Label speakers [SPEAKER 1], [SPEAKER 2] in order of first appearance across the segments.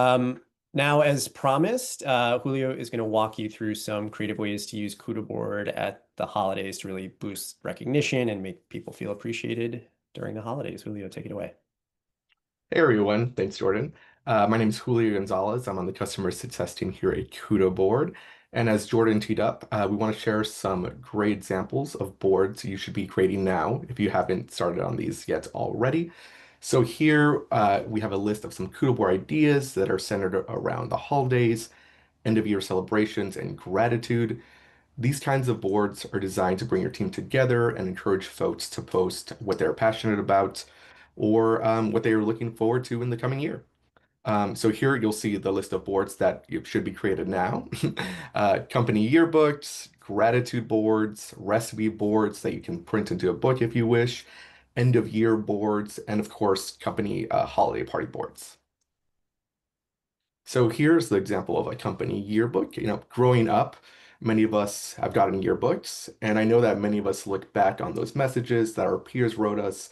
[SPEAKER 1] Um, Now, as promised, Julio is going to walk you through some creative ways to use Kudoboard at the holidays to really boost recognition and make people feel appreciated during the holidays. Julio, take it away.
[SPEAKER 2] Hey everyone, thanks Jordan. My name is Julio Gonzalez. I'm on the customer success team here at Kudoboard. And as Jordan teed up, we want to share some great examples of boards you should be creating now if you haven't started on these yet already. So here we have a list of some Kudoboard ideas that are centered around the holidays, end of year celebrations, and gratitude. These kinds of boards are designed to bring your team together and encourage folks to post what they're passionate about or what they are looking forward to in the coming year. So here you'll see the list of boards that should be created now. Company yearbooks, gratitude boards, recipe boards that you can print into a book if you wish, end of year boards, and of course, company holiday party boards. So here's the example of a company yearbook. Growing up, many of us have gotten yearbooks, and I know that many of us look back on those messages that our peers wrote us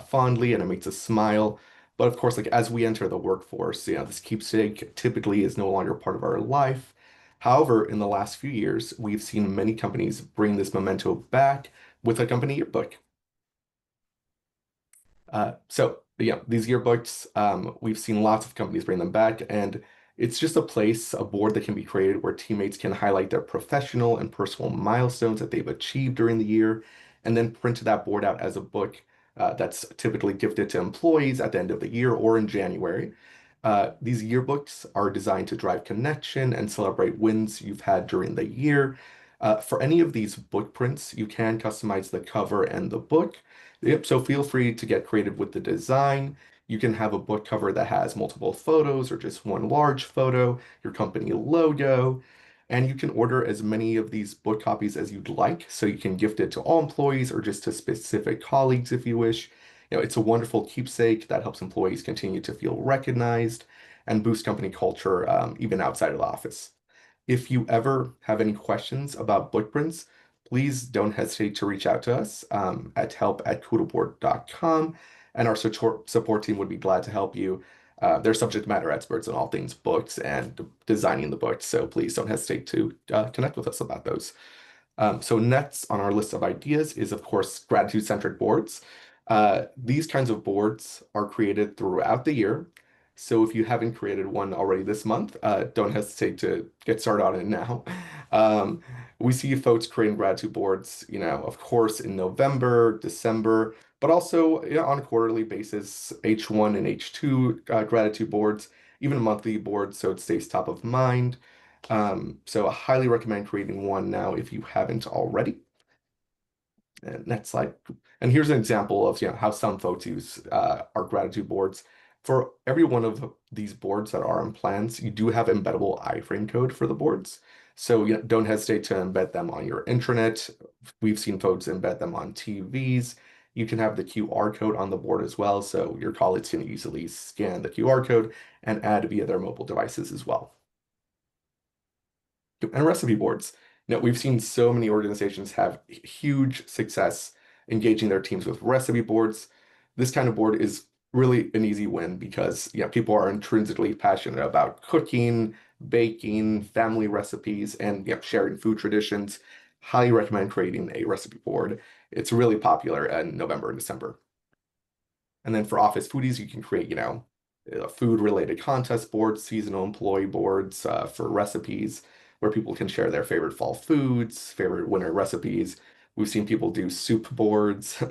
[SPEAKER 2] fondly, and it makes us smile. But of course, like as we enter the workforce, this keepsake typically is no longer part of our life. However, in the last few years, we've seen many companies bring this memento back with a company yearbook. These yearbooks, we've seen lots of companies bring them back, and it's just a board that can be created where teammates can highlight their professional and personal milestones that they've achieved during the year, and then print that board out as a book that's typically gifted to employees at the end of the year or in January. These yearbooks are designed to drive connection and celebrate wins you've had during the year. For any of these book prints, you can customize the cover and the book. Yep, so feel free to get creative with the design. You can have a book cover that has multiple photos or just one large photo, your company logo, and you can order as many of these book copies as you'd like. So you can gift it to all employees or just to specific colleagues if you wish. It's a wonderful keepsake that helps employees continue to feel recognized and boost company culture even outside of the office. If you ever have any questions about book prints, please don't hesitate to reach out to us at help@kudoboard.com, and our support team would be glad to help you. They're subject matter experts in all things books and designing the books, so please don't hesitate to connect with us about those. So next on our list of ideas is, of course, gratitude-centric boards. These kinds of boards are created throughout the year. So if you haven't created one already this month, don't hesitate to get started on it now. Um, we see folks creating gratitude boards, of course, in November, December, but also on a quarterly basis, H1 and H2 gratitude boards, even monthly boards, so it stays top of mind. So I highly recommend creating one now if you haven't already. And that's like, and here's an example of how some folks use our gratitude boards. For every one of these boards that are on plans, you do have embeddable iframe code for the boards. So don't hesitate to embed them on your intranet. We've seen folks embed them on TVs. You can have the QR code on the board as well, so your colleagues can easily scan the QR code and add via their mobile devices as well. And recipe boards. We've seen so many organizations have huge success engaging their teams with recipe boards. This kind of board is really an easy win because people are intrinsically passionate about cooking, baking, family recipes, and sharing food traditions. Highly recommend creating a recipe board. It's really popular in November and December. And then for office foodies, you can create, food-related contest boards, seasonal employee boards for recipes, where people can share their favorite fall foods, favorite winter recipes. We've seen people do soup boards,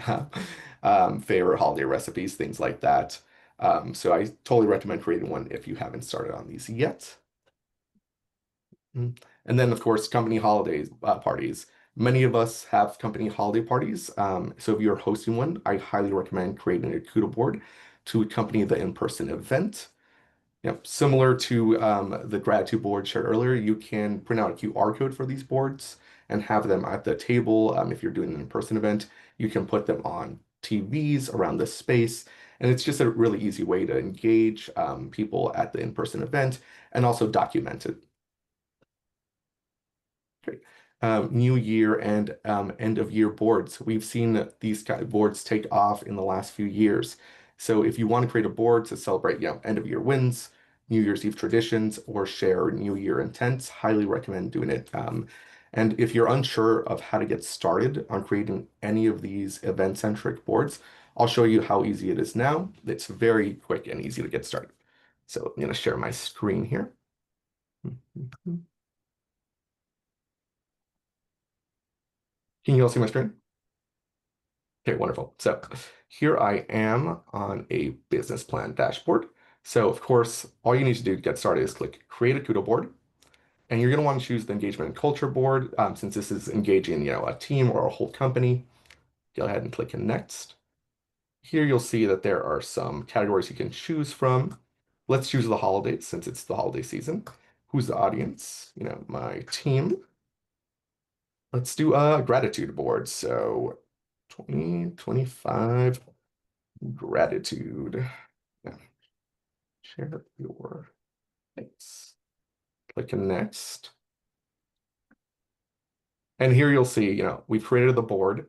[SPEAKER 2] favorite holiday recipes, things like that. So I totally recommend creating one if you haven't started on these yet. And then, of course, company holidays parties. Many of us have company holiday parties. So if you're hosting one, I highly recommend creating a Kudo board to accompany the in-person event. Similar to the gratitude board shared earlier, you can print out a QR code for these boards and have them at the table. If you're doing an in-person event, you can put them on TVs around the space. And it's just a really easy way to engage people at the in-person event and also document it. Great. New year and end of year boards. We've seen these kind of boards take off in the last few years. So if you want to create a board to celebrate, end of year wins, New Year's Eve traditions or share New Year intents. Highly recommend doing it. And if you're unsure of how to get started on creating any of these event-centric boards, I'll show you how easy it is now. It's very quick and easy to get started. So I'm going to share my screen here. Can you all see my screen? Okay, wonderful. So here I am on a business plan dashboard. So of course, all you need to do to get started is click Create a Kudo board. And you're going to want to choose the engagement and culture board since this is engaging, a team or a whole company. Go ahead and click Next. Here you'll see that there are some categories you can choose from. Let's choose the holidays since it's the holiday season. Who's the audience? My team. Let's do a gratitude board. So 2025 gratitude. Yeah. Share your thanks. Click Next. And here you'll see, we've created the board.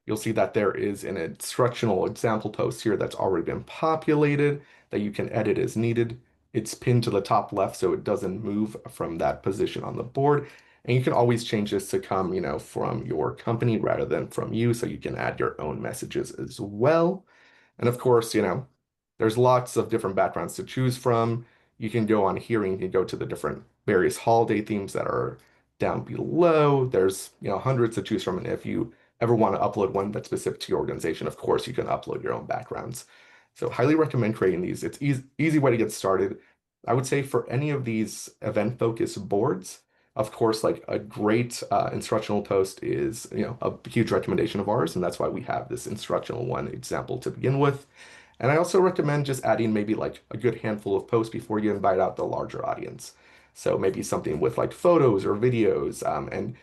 [SPEAKER 2] You'll see that there is an instructional example post here that's already been populated that you can edit as needed. It's pinned to the top left so it doesn't move from that position on the board. And you can always change this to come, from your company rather than from you, so you can add your own messages as well. And of course, there's lots of different backgrounds to choose from. You can go on here and you can go to the different various holiday themes that are down below. There's, hundreds to choose from. And if you ever want to upload one that's specific to your organization, of course, you can upload your own backgrounds. So highly recommend creating these. It's easy way to get started. I would say for any of these event-focused boards, of course, like a great instructional post is, a huge recommendation of ours, and that's why we have this instructional one example to begin with. And I also recommend just adding maybe like a good handful of posts before you invite out the larger audience. So maybe something with like photos or videos, and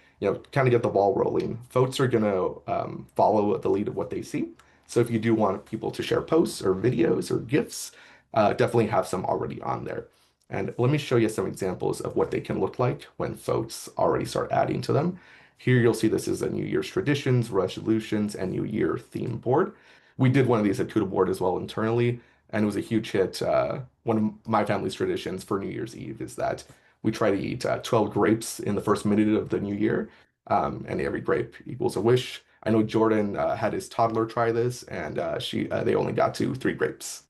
[SPEAKER 2] kind of get the ball rolling. Folks are gonna follow the lead of what they see. So if you do want people to share posts or videos or GIFs, definitely have some already on there. And let me show you some examples of what they can look like when folks already start adding to them. Here you'll see this is a New Year's traditions, resolutions, and New Year theme board. We did one of these at Kudoboard as well internally, and it was a huge hit. One of my family's traditions for New Year's Eve is that we try to eat 12 grapes in the first minute of the new year, and every grape equals a wish. I know Jordan had his toddler try this, and they only got to 3 grapes.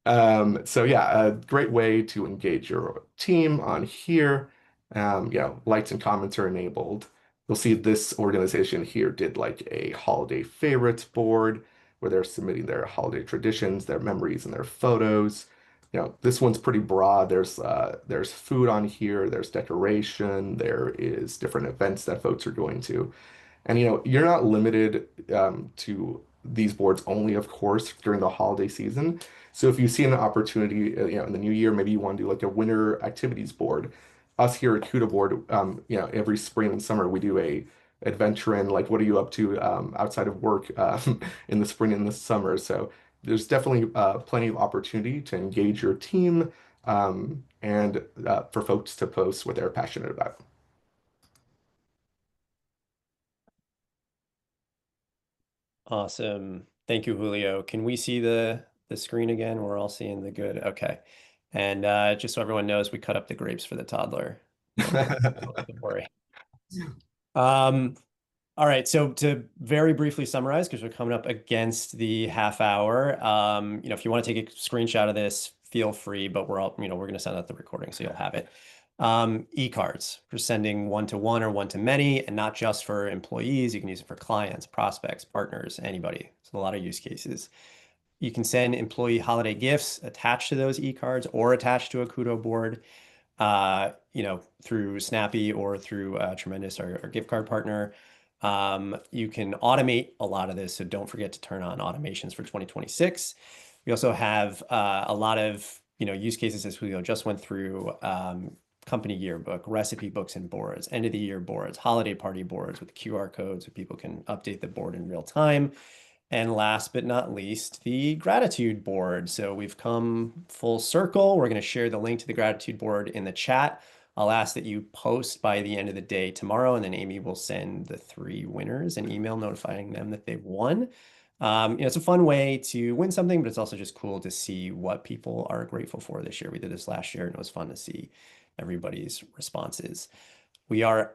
[SPEAKER 2] So yeah, a great way to engage your team on here. Likes and comments are enabled. You'll see this organization here did like a holiday favorites board where they're submitting their holiday traditions, their memories, and their photos. This one's pretty broad. There's food on here, there's decoration, there is different events that folks are going to. And you're not limited to these boards only, of course, during the holiday season. So if you see an opportunity, in the new year, maybe you want to do like a winter activities board. Us here at Kudoboard, every spring and summer we do a adventure in like what are you up to outside of work in the spring and the summer. So there's definitely plenty of opportunity to engage your team and for folks to post what they're passionate about.
[SPEAKER 1] Awesome. Thank you, Julio. Can we see the screen again? We're all seeing the good. Okay. And just so everyone knows, we cut up the grapes for the toddler. Don't worry. Um, all right. So to very briefly summarize, because we're coming up against the half hour, if you want to take a screenshot of this, feel free, but we're going to send out the recording, so you'll have it. E-cards for sending one-to-one or one-to-many, and not just for employees. You can use it for clients, prospects, partners, anybody. So a lot of use cases. You can send employee holiday gifts attached to those e-cards or attached to a Kudo board, through Snappy or through Tremendous, our gift card partner. You can automate a lot of this, so don't forget to turn on automations for 2026. We also have a lot of use cases as we just went through, company yearbook, recipe books and boards, end of the year boards, holiday party boards with QR codes so people can update the board in real time. And last but not least, the gratitude board. So we've come full circle. We're going to share the link to the gratitude board in the chat. I'll ask that you post by the end of the day tomorrow, and then Amy will send the 3 winners an email notifying them that they've won. It's a fun way to win something, but it's also just cool to see what people are grateful for this year. We did this last year, and it was fun to see everybody's responses. We are